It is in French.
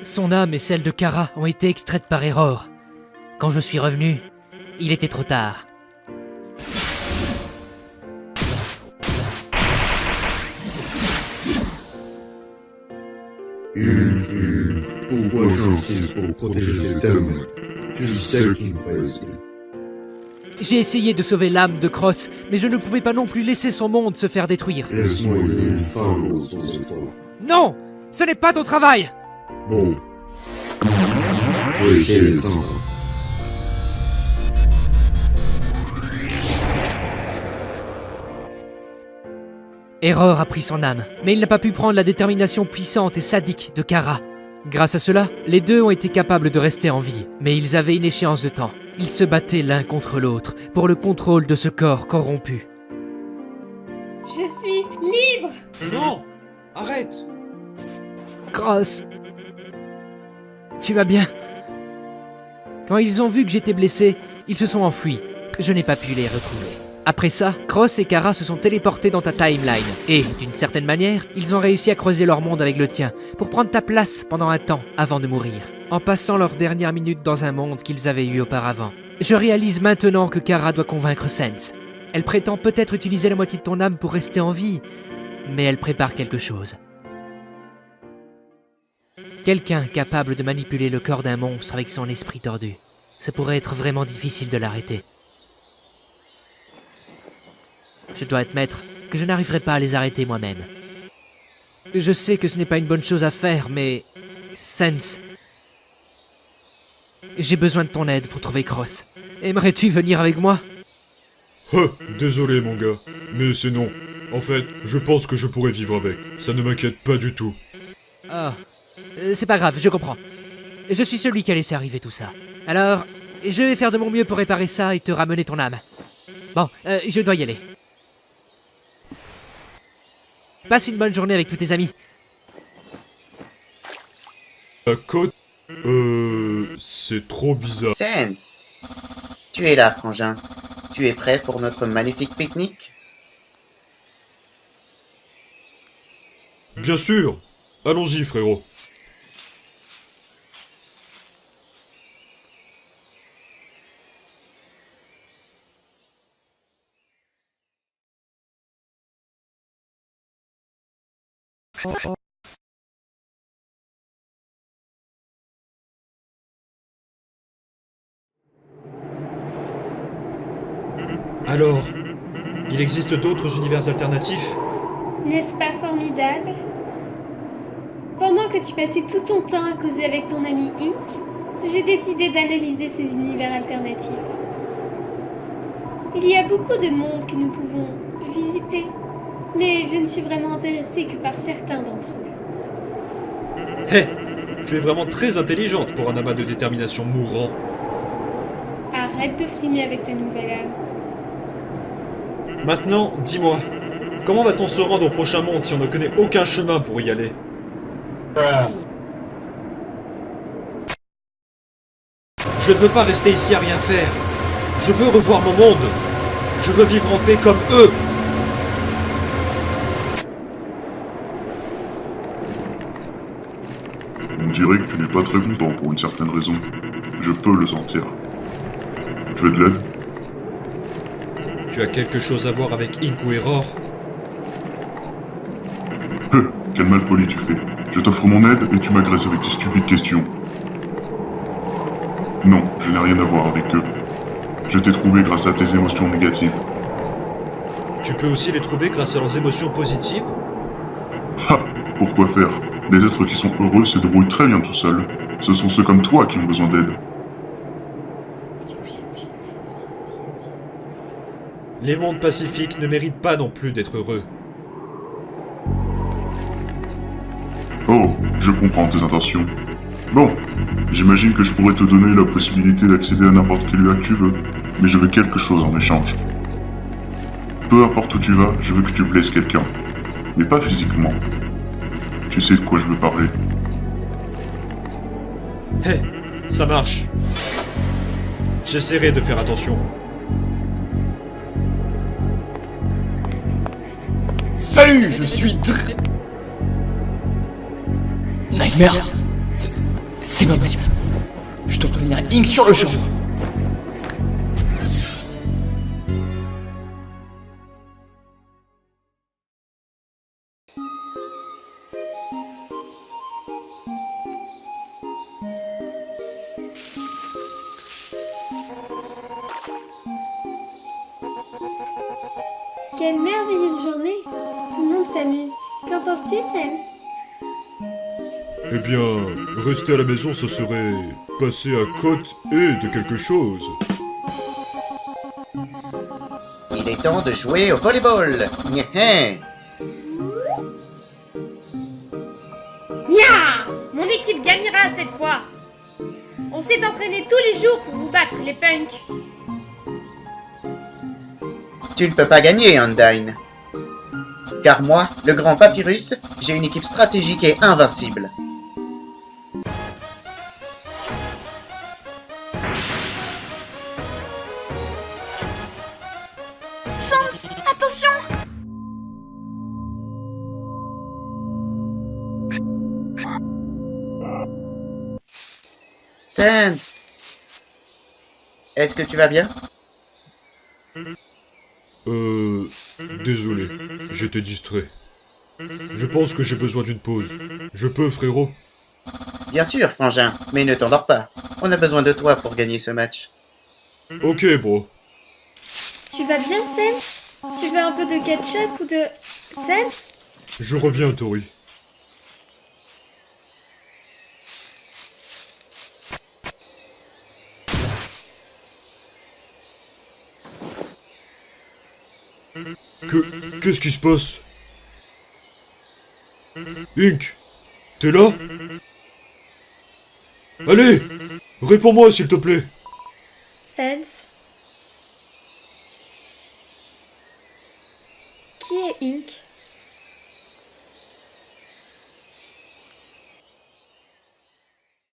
Son âme et celle de Kara ont été extraites par Error. Quand je suis revenu, il était trop tard. Pourquoi j'insiste pour protéger cet homme? Tu sais qu'il me pèse. J'ai essayé de sauver l'âme de Cross, mais je ne pouvais pas non plus laisser son monde se faire détruire. Laisse-moi y aller une fin dans son effort. Non! Ce n'est pas ton travail! Bon. Je vais essayer d'être sympa. Error a pris son âme, mais il n'a pas pu prendre la détermination puissante et sadique de Kara. Grâce à cela, les deux ont été capables de rester en vie, mais ils avaient une échéance de temps. Ils se battaient l'un contre l'autre pour le contrôle de ce corps corrompu. Je suis libre! Non! Arrête! Cross, tu vas bien? Quand ils ont vu que j'étais blessé, ils se sont enfuis. Je n'ai pas pu les retrouver. Après ça, Cross et Kara se sont téléportés dans ta timeline. Et, d'une certaine manière, ils ont réussi à creuser leur monde avec le tien, pour prendre ta place pendant un temps avant de mourir, en passant leurs dernières minutes dans un monde qu'ils avaient eu auparavant. Je réalise maintenant que Kara doit convaincre Sense. Elle prétend peut-être utiliser la moitié de ton âme pour rester en vie, mais elle prépare quelque chose. Quelqu'un capable de manipuler le corps d'un monstre avec son esprit tordu. Ça pourrait être vraiment difficile de l'arrêter. Je dois admettre que je n'arriverai pas à les arrêter moi-même. Je sais que ce n'est pas une bonne chose à faire, mais... Sense... J'ai besoin de ton aide pour trouver Cross. Aimerais-tu venir avec moi? Désolé mon gars, mais c'est non. En fait, je pense que je pourrais vivre avec. Ça ne m'inquiète pas du tout. Ah... c'est pas grave, je comprends. Je suis celui qui a laissé arriver tout ça. Alors, je vais faire de mon mieux pour réparer ça et te ramener ton âme. Bon, je dois y aller. Passe une bonne journée avec tous tes amis. La côte... c'est trop bizarre. Sense, tu es là, frangin. Tu es prêt pour notre magnifique pique-nique? Bien sûr! Allons-y, frérot. Alors, il existe d'autres univers alternatifs? N'est-ce pas formidable? Pendant que tu passais tout ton temps à causer avec ton ami Ink, j'ai décidé d'analyser ces univers alternatifs. Il y a beaucoup de mondes que nous pouvons visiter, mais je ne suis vraiment intéressée que par certains d'entre eux. Hé! Tu es vraiment très intelligente pour un amas de détermination mourant. Arrête de frimer avec ta nouvelle âme. Maintenant, dis-moi, comment va-t-on se rendre au prochain monde si on ne connaît aucun chemin pour y aller? Je ne veux pas rester ici à rien faire. Je veux revoir mon monde. Je veux vivre en paix comme eux. On dirait que tu n'es pas très content pour une certaine raison. Je peux le sentir. Tu veux de l'aide? Tu as quelque chose à voir avec Ink ou Error? Quel malpoli tu fais. Je t'offre mon aide et tu m'agresses avec tes stupides questions. Non, je n'ai rien à voir avec eux. Je t'ai trouvé grâce à tes émotions négatives. Tu peux aussi les trouver grâce à leurs émotions positives? Ha! Pourquoi faire? Les êtres qui sont heureux se débrouillent très bien tout seuls. Ce sont ceux comme toi qui ont besoin d'aide. Les mondes pacifiques ne méritent pas non plus d'être heureux. Oh, je comprends tes intentions. Bon, j'imagine que je pourrais te donner la possibilité d'accéder à n'importe quel lieu que tu veux, mais je veux quelque chose en échange. Peu importe où tu vas, je veux que tu blesses quelqu'un. Mais pas physiquement. Tu sais de quoi je veux parler. Hé, ça marche. J'essaierai de faire attention. Salut, je suis Nightmare. C'est pas possible. Je dois prévenir Ink sur le champ. Quelle merveilleuse journée. Tout le monde s'amuse. Qu'en penses-tu, Sans? Eh bien, rester à la maison, ce serait passer à côté de quelque chose. Il est temps de jouer au volleyball. Nyeh. Nya! Mon équipe gagnera cette fois. On s'est entraîné tous les jours pour vous battre, les punks. Tu ne peux pas gagner, Undyne. Car moi, le grand Papyrus, j'ai une équipe stratégique et invincible. Sans, attention! Sans! Est-ce que tu vas bien? Désolé, j'étais distrait. Je pense que j'ai besoin d'une pause. Je peux, frérot? Bien sûr, frangin, mais ne t'endors pas. On a besoin de toi pour gagner ce match. Ok, bro. Tu vas bien, Sans? Tu veux un peu de ketchup ou de... Sans? Je reviens, Tori. Qu'est-ce qui se passe? Ink, t'es là? Allez, réponds-moi s'il te plaît. Sans? Qui est Ink?